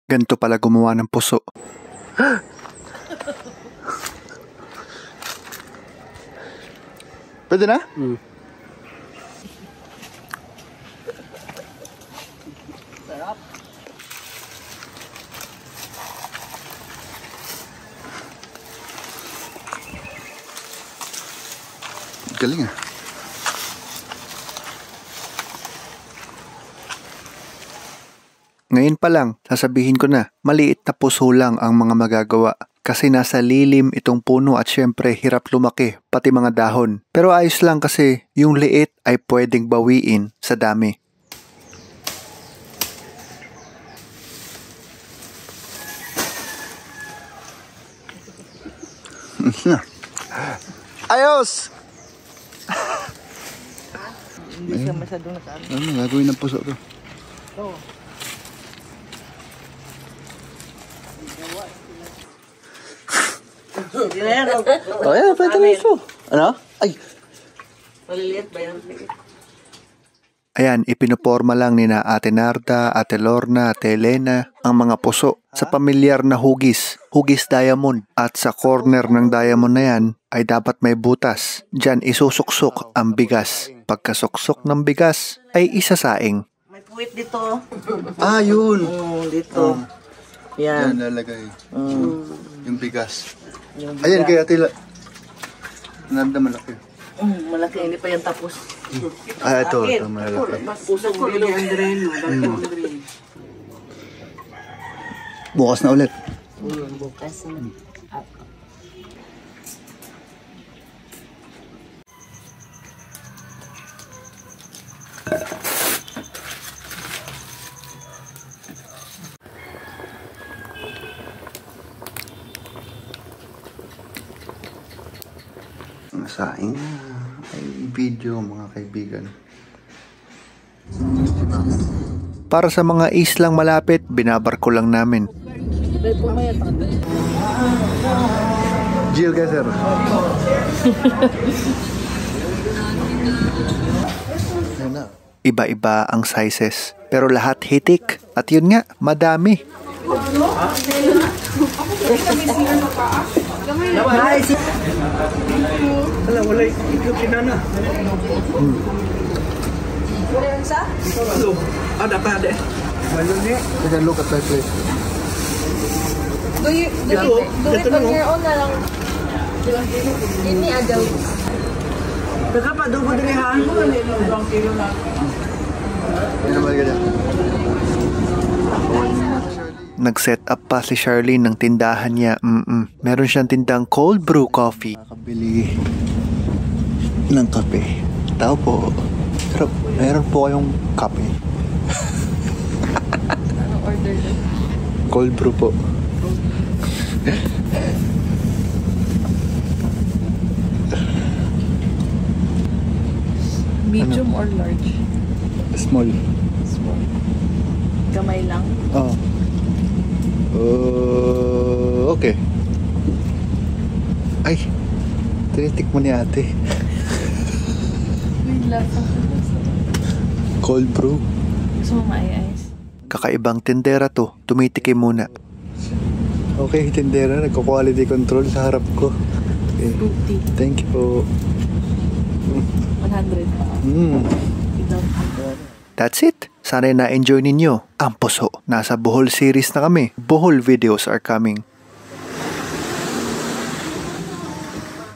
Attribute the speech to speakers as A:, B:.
A: Ganito pala gumawa ng puso. Pwede na?
B: Sarap.
A: Galing ah. Ngayon pa lang, sasabihin ko na, maliit na puso lang ang mga magagawa. Kasi nasa lilim itong puno at syempre hirap lumaki, pati mga dahon. Pero ayos lang kasi yung liit ay pwedeng bawiin sa dami. Ayos!
B: Hindi siya masyadong nataan.
A: Ano, gagawin ng puso to?
B: Oo.
A: Oh, yeah, pwede na ito. Ano? Ay!
B: Maliliit ba yan?
A: Ayan, ipinoporma lang ni na Ate Narda, Ate Lorna, Ate Elena ang mga puso sa pamilyar na hugis, hugis diamond. At sa corner ng diamond na yan ay dapat may butas. Diyan isusuksok ang bigas. Pagkasuksok ng bigas ay isasaing.
B: May puwit dito.
A: Ah, yun!
B: Dito. Yan.
A: lalagay. Yung bigas.
B: Yung
A: Ayan, kaya Ate Narda malaki.
B: malaki, hindi pa yan tapos.
A: Ah, ito malaki.
B: Pusok ko ilo ang drain.
A: Bukas na ulit.
B: Bukas na.
A: Saing ay video mga kaibigan. Para sa mga islang malapit, binabarko lang namin. Jill Kaiser. Iba-iba ang sizes, pero lahat hitik. At yun nga, madami.
C: Wala ikot kinana. Ada pa de.
A: You can look at my plate.
D: Do it on your own na lang. Ini adult.
B: Teka pa, dugo din ha.
A: Nag-set up pa si Charlene ng tindahan niya. Meron siyang tindang cold brew coffee. Nakabili ng kape. Tao po. Pero meron po kayong kape.
D: Anong order doon?
A: Cold brew po.
D: Medium or large?
A: Small.
D: Small. Gamay lang?
A: Oh. Okay. Ay, tinitik mo ni ate.
D: May love ang
A: Cold brew.
D: gusto mo ma-ice?
A: Kakaibang tindera to. Tumitikim muna. Okay, tindera. Nagko-quality control sa harap ko. Okay.
D: Fruity.
A: Thank you po.
D: 100.
A: That's it. Sana na-enjoy ninyo ang puso. Nasa Bohol series na kami. Bohol videos are coming.